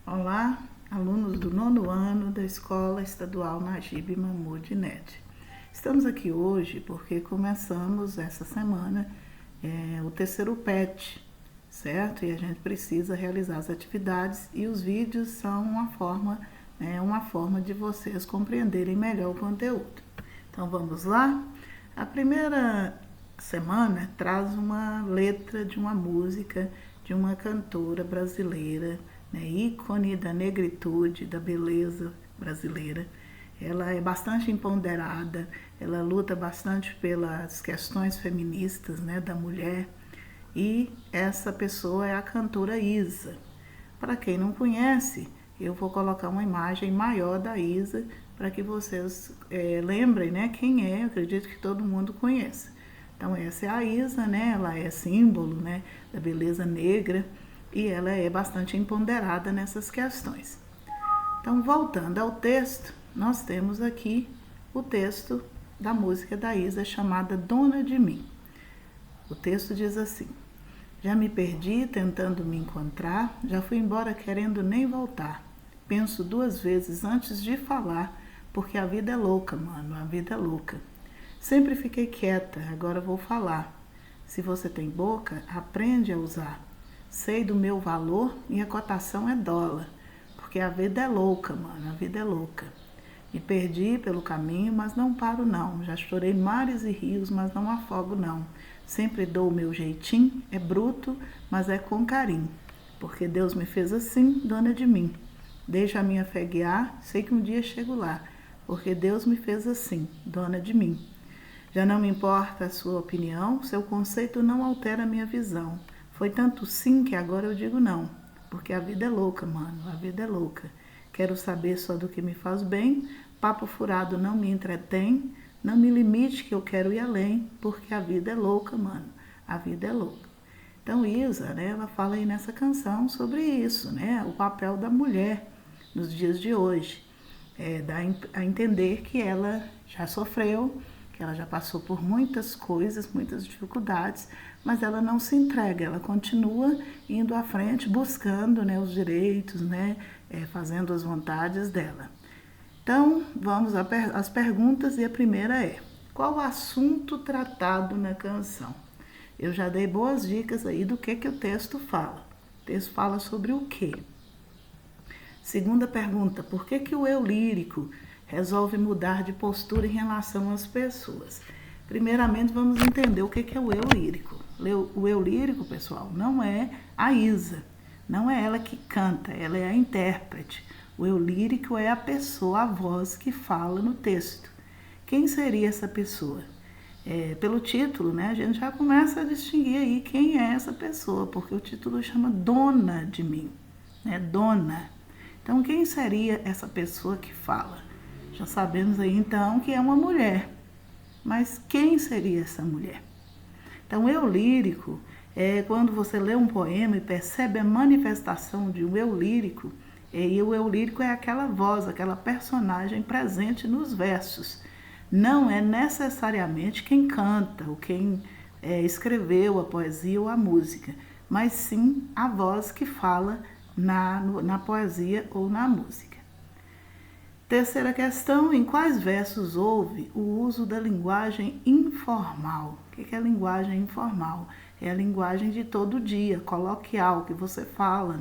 Olá, alunos do 9º ano da Escola Estadual Najib Mahmoud Net. Estamos aqui hoje porque começamos essa semana o terceiro PET, certo? E a gente precisa realizar as atividades e os vídeos são uma forma de vocês compreenderem melhor o conteúdo. Então vamos lá? A primeira semana traz uma letra de uma música de uma cantora brasileira, ícone da negritude, da beleza brasileira. Ela é bastante empoderada, ela luta bastante pelas questões feministas, da mulher, e essa pessoa é a cantora Isa. Para quem não conhece, eu vou colocar uma imagem maior da Isa para que vocês lembrem, quem é. Eu acredito que todo mundo conhece. Então essa é a Isa, ela é símbolo, da beleza negra e ela é bastante empoderada nessas questões. Então, voltando ao texto, nós temos aqui o texto da música da Isa chamada Dona de Mim. O texto diz assim: já me perdi tentando me encontrar, já fui embora querendo nem voltar. Penso 2 vezes antes de falar, porque a vida é louca, mano, a vida é louca. Sempre fiquei quieta, agora vou falar. Se você tem boca, aprende a usar. Sei do meu valor e a cotação é dólar, porque a vida é louca, mano, a vida é louca. Me perdi pelo caminho, mas não paro não. Já chorei mares e rios, mas não afogo não. Sempre dou o meu jeitinho, é bruto, mas é com carinho. Porque Deus me fez assim, dona de mim. Deixa a minha fé guiar, sei que um dia chego lá. Porque Deus me fez assim, dona de mim. Já não me importa a sua opinião, seu conceito não altera a minha visão. Foi tanto sim que agora eu digo não. Porque a vida é louca, mano, a vida é louca. Quero saber só do que me faz bem, papo furado não me entretém, não me limite que eu quero ir além, porque a vida é louca, mano, a vida é louca. Então Isa, ela fala aí nessa canção sobre isso, o papel da mulher nos dias de hoje. Dá a entender que ela já sofreu, que ela já passou por muitas coisas, muitas dificuldades, mas ela não se entrega, ela continua indo à frente, buscando os direitos, fazendo as vontades dela. Então, vamos às perguntas e a primeira é: qual o assunto tratado na canção? Eu já dei boas dicas aí do que o texto fala. O texto fala sobre o quê? Segunda pergunta: por que o eu lírico resolve mudar de postura em relação às pessoas? Primeiramente, vamos entender o que é o eu lírico. O eu lírico, pessoal, não é a Isa, não é ela que canta, ela é a intérprete. O eu lírico é a pessoa, a voz que fala no texto. Quem seria essa pessoa? Pelo título, a gente já começa a distinguir aí quem é essa pessoa, porque o título chama Dona de Mim, Dona. Então, quem seria essa pessoa que fala? Já sabemos aí, então, que é uma mulher. Mas quem seria essa mulher? Então, o eu lírico é quando você lê um poema e percebe a manifestação de um eu lírico, e o eu lírico é aquela voz, aquela personagem presente nos versos. Não é necessariamente quem canta ou quem escreveu a poesia ou a música, mas sim a voz que fala na poesia ou na música. Terceira questão: em quais versos houve o uso da linguagem informal? O que é linguagem informal? É a linguagem de todo dia, coloquial, que você fala,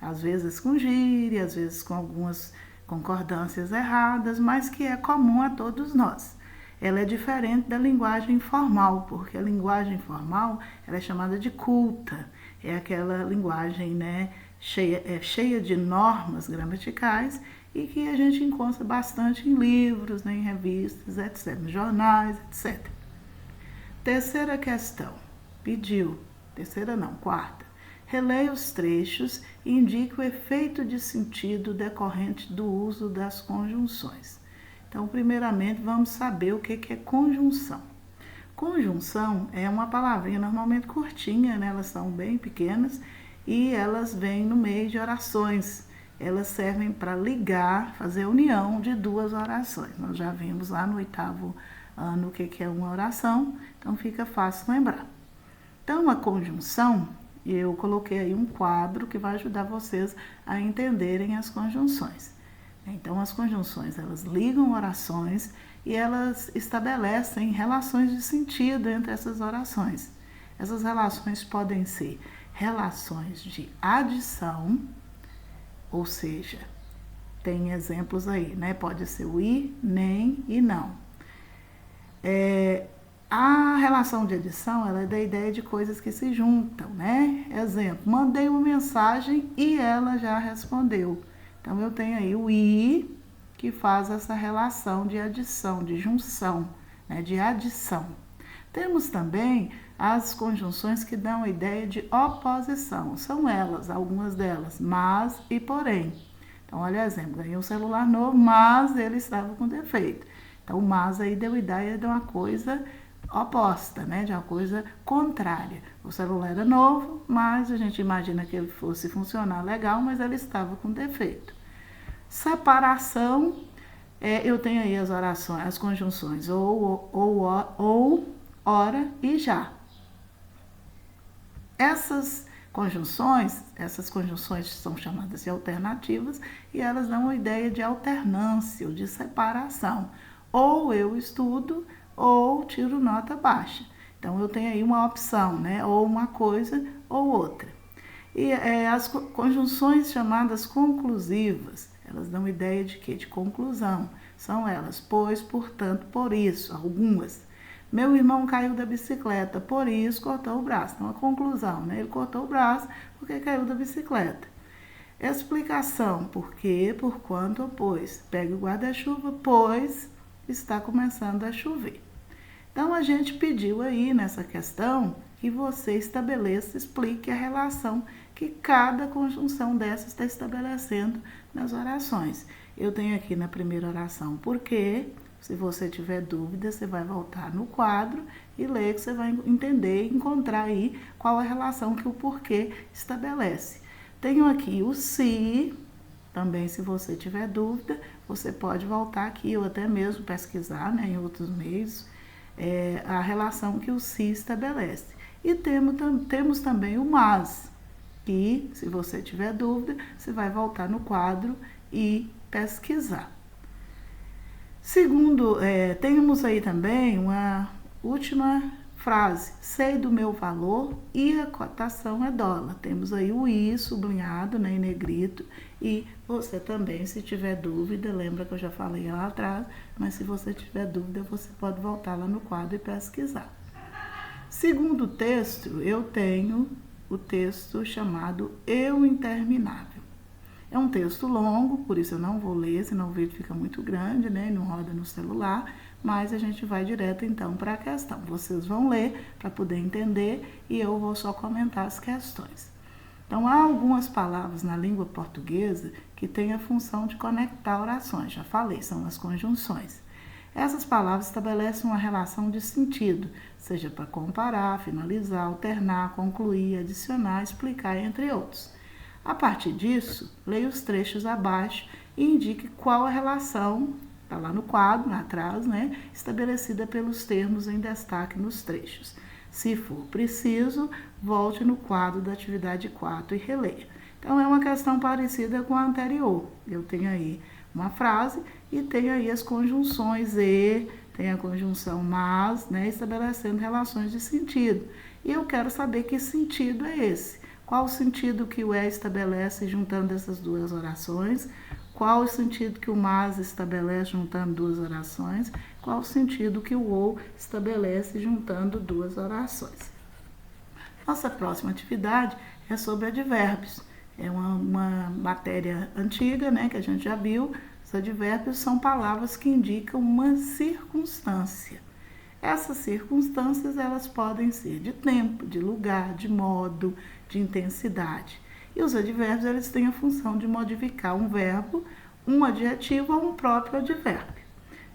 às vezes com gíria, às vezes com algumas concordâncias erradas, mas que é comum a todos nós. Ela é diferente da linguagem formal, porque a linguagem formal ela é chamada de culta. É aquela linguagem cheia de normas gramaticais e que a gente encontra bastante em livros, em revistas, etc., em jornais, etc. Terceira questão. Quarta. Releia os trechos e indique o efeito de sentido decorrente do uso das conjunções. Então, primeiramente, vamos saber o que é conjunção. Conjunção é uma palavrinha normalmente curtinha, elas são bem pequenas e elas vêm no meio de orações. Elas servem para ligar, fazer a união de 2 orações. Nós já vimos lá no 8º ano o que é uma oração, então fica fácil lembrar. Então, a conjunção eu coloquei aí um quadro que vai ajudar vocês a entenderem as conjunções. Então, as conjunções, elas ligam orações e elas estabelecem relações de sentido entre essas orações. Essas relações podem ser relações de adição, ou seja, tem exemplos aí, né? Pode ser o e, nem e não. A relação de adição, ela é da ideia de coisas que se juntam, né? Exemplo, mandei uma mensagem e ela já respondeu. Então, eu tenho aí o e, que faz essa relação de adição, de junção, né? De adição. Temos também as conjunções que dão a ideia de oposição. São elas, algumas delas, mas e porém. Então, olha o exemplo, ganhei um celular novo, mas ele estava com defeito. Então, o mas aí deu ideia de uma coisa oposta, né? De uma coisa contrária. O celular era novo, mas a gente imagina que ele fosse funcionar legal, mas ele estava com defeito. Separação, eu tenho aí as orações, as conjunções ou, ora e já. Essas conjunções são chamadas de alternativas e elas dão a ideia de alternância ou de separação. Ou eu estudo ou tiro nota baixa. Então, eu tenho aí uma opção, né? Ou uma coisa ou outra. E as conjunções chamadas conclusivas, elas dão ideia de quê? De conclusão. São elas, pois, portanto, por isso, algumas. Meu irmão caiu da bicicleta, por isso cortou o braço. Então, a conclusão, né? Ele cortou o braço porque caiu da bicicleta. Explicação, por quê, por quanto ou pois. Pega o guarda-chuva, pois está começando a chover. Então, a gente pediu aí nessa questão que você estabeleça, explique a relação que cada conjunção dessas está estabelecendo nas orações. Eu tenho aqui na primeira oração, porque, se você tiver dúvida, você vai voltar no quadro e ler, que você vai entender e encontrar aí qual a relação que o porquê estabelece. Tenho aqui o se, também se você tiver dúvida, você pode voltar aqui ou até mesmo pesquisar, né, em outros meios, a relação que o se estabelece. E temos também o mas, que se você tiver dúvida, você vai voltar no quadro e pesquisar. Segundo, temos aí também uma última frase, sei do meu valor e a cotação é dólar. Temos aí o i sublinhado, né, em negrito, e você também, se tiver dúvida, lembra que eu já falei lá atrás, mas se você tiver dúvida, você pode voltar lá no quadro e pesquisar. Segundo texto, eu tenho o texto chamado Eu Interminável. É um texto longo, por isso eu não vou ler, senão o vídeo fica muito grande, né? Não roda no celular, mas a gente vai direto então para a questão. Vocês vão ler para poder entender e eu vou só comentar as questões. Então, há algumas palavras na língua portuguesa que têm a função de conectar orações, já falei, são as conjunções. Essas palavras estabelecem uma relação de sentido, seja para comparar, finalizar, alternar, concluir, adicionar, explicar, entre outros. A partir disso, leia os trechos abaixo e indique qual a relação, está lá no quadro, atrás, né, estabelecida pelos termos em destaque nos trechos. Se for preciso, volte no quadro da atividade 4 e releia. Então, é uma questão parecida com a anterior. Eu tenho aí uma frase e tenho aí as conjunções e, tem a conjunção mas, né, estabelecendo relações de sentido. E eu quero saber que sentido é esse. Qual o sentido que o estabelece juntando essas duas orações? Qual o sentido que o mas estabelece juntando duas orações? Qual o sentido que o ou estabelece juntando duas orações? Nossa próxima atividade é sobre advérbios. É uma matéria antiga, né, que a gente já viu. Os advérbios são palavras que indicam uma circunstância. Essas circunstâncias, elas podem ser de tempo, de lugar, de modo, de intensidade. E os advérbios, eles têm a função de modificar um verbo, um adjetivo ou um próprio advérbio.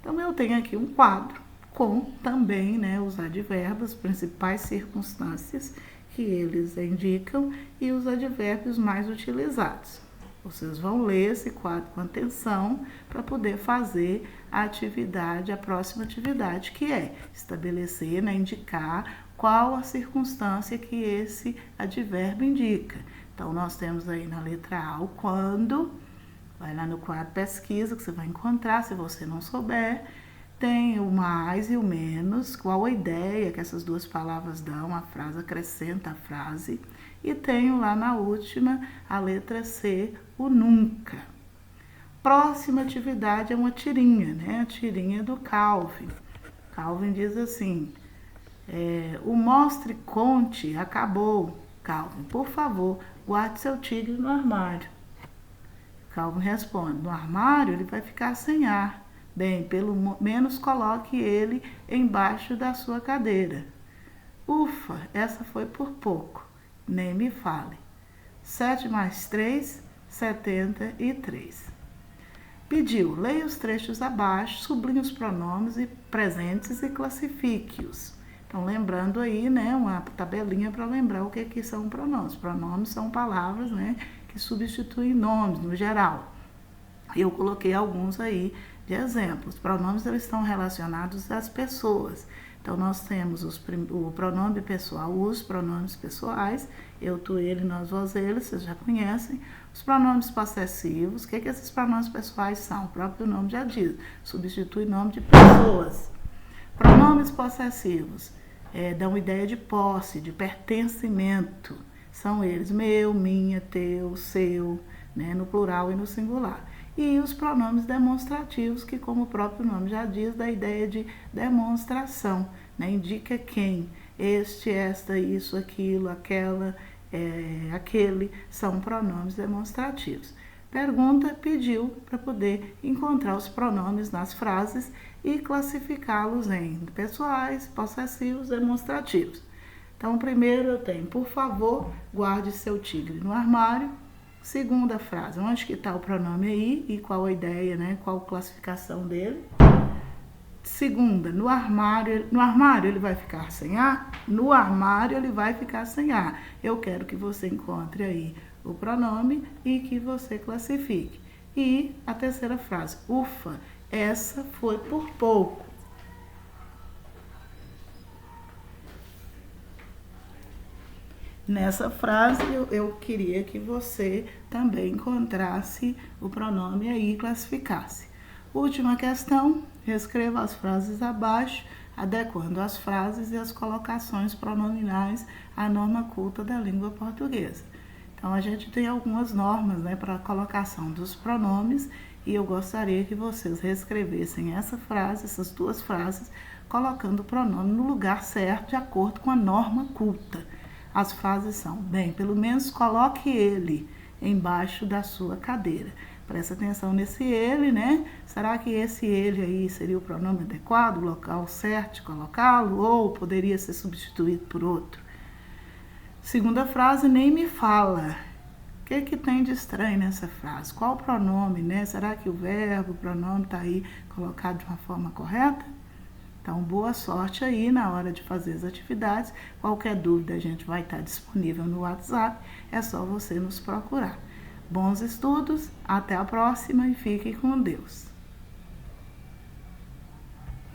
Então, eu tenho aqui um quadro com também, né, os advérbios, as principais circunstâncias que eles indicam e os advérbios mais utilizados. Vocês vão ler esse quadro com atenção para poder fazer a próxima atividade, que é estabelecer, né, indicar qual a circunstância que esse advérbio indica. Então, nós temos aí na letra A o quando, vai lá no quadro pesquisa que você vai encontrar, se você não souber. Tem o mais e o menos, qual a ideia que essas duas palavras dão, a frase acrescenta a frase. E tenho lá na última, a letra C, o nunca. Próxima atividade é uma tirinha, né? A tirinha do Calvin. Calvin diz assim, o mostre conte acabou. Calvin, por favor, guarde seu tigre no armário. Calvin responde, no armário ele vai ficar sem ar. Bem, pelo menos coloque ele embaixo da sua cadeira. Ufa, essa foi por pouco. Nem me fale. 7 mais 3, 73. Pediu, leia os trechos abaixo, sublinhe os pronomes e presentes e classifique-os. Então, lembrando aí, né, uma tabelinha para lembrar o que são pronomes. Pronomes são palavras, né, que substituem nomes, no geral. Eu coloquei alguns aí de exemplos. Pronomes, eles estão relacionados às pessoas. Então, nós temos o pronome pessoal, os pronomes pessoais, eu, tu, ele, nós, vós, eles, vocês já conhecem. Os pronomes possessivos, o que esses pronomes pessoais são? O próprio nome já diz, substitui nome de pessoas. Pronomes possessivos dão ideia de posse, de pertencimento. São eles meu, minha, teu, seu, né, no plural e no singular. E os pronomes demonstrativos, que como o próprio nome já diz, dá ideia de demonstração, né? Indica quem, este, esta, isso, aquilo, aquela, aquele, são pronomes demonstrativos. Pergunta, pediu para poder encontrar os pronomes nas frases e classificá-los em pessoais, possessivos, demonstrativos. Então, primeiro eu tenho, por favor, guarde seu tigre no armário. Segunda frase, onde que está o pronome aí e qual a ideia, né? Qual a classificação dele. Segunda, no armário ele vai ficar sem ar? No armário ele vai ficar sem ar. Eu quero que você encontre aí o pronome e que você classifique. E a terceira frase, ufa, essa foi por pouco. Nessa frase, eu queria que você também encontrasse o pronome aí e classificasse. Última questão, reescreva as frases abaixo, adequando as frases e as colocações pronominais à norma culta da língua portuguesa. Então, a gente tem algumas normas, né, para a colocação dos pronomes e eu gostaria que vocês reescrevessem essa frase, essas duas frases, colocando o pronome no lugar certo, de acordo com a norma culta. As frases são, bem, pelo menos coloque ele embaixo da sua cadeira. Presta atenção nesse ele, né? Será que esse ele aí seria o pronome adequado, o local certo de colocá-lo, ou poderia ser substituído por outro? Segunda frase, nem me fala. O que tem de estranho nessa frase? Qual o pronome, né? Será que o verbo, o pronome está aí colocado de uma forma correta? Então, boa sorte aí na hora de fazer as atividades. Qualquer dúvida, a gente vai estar disponível no WhatsApp. É só você nos procurar. Bons estudos, até a próxima e fique com Deus.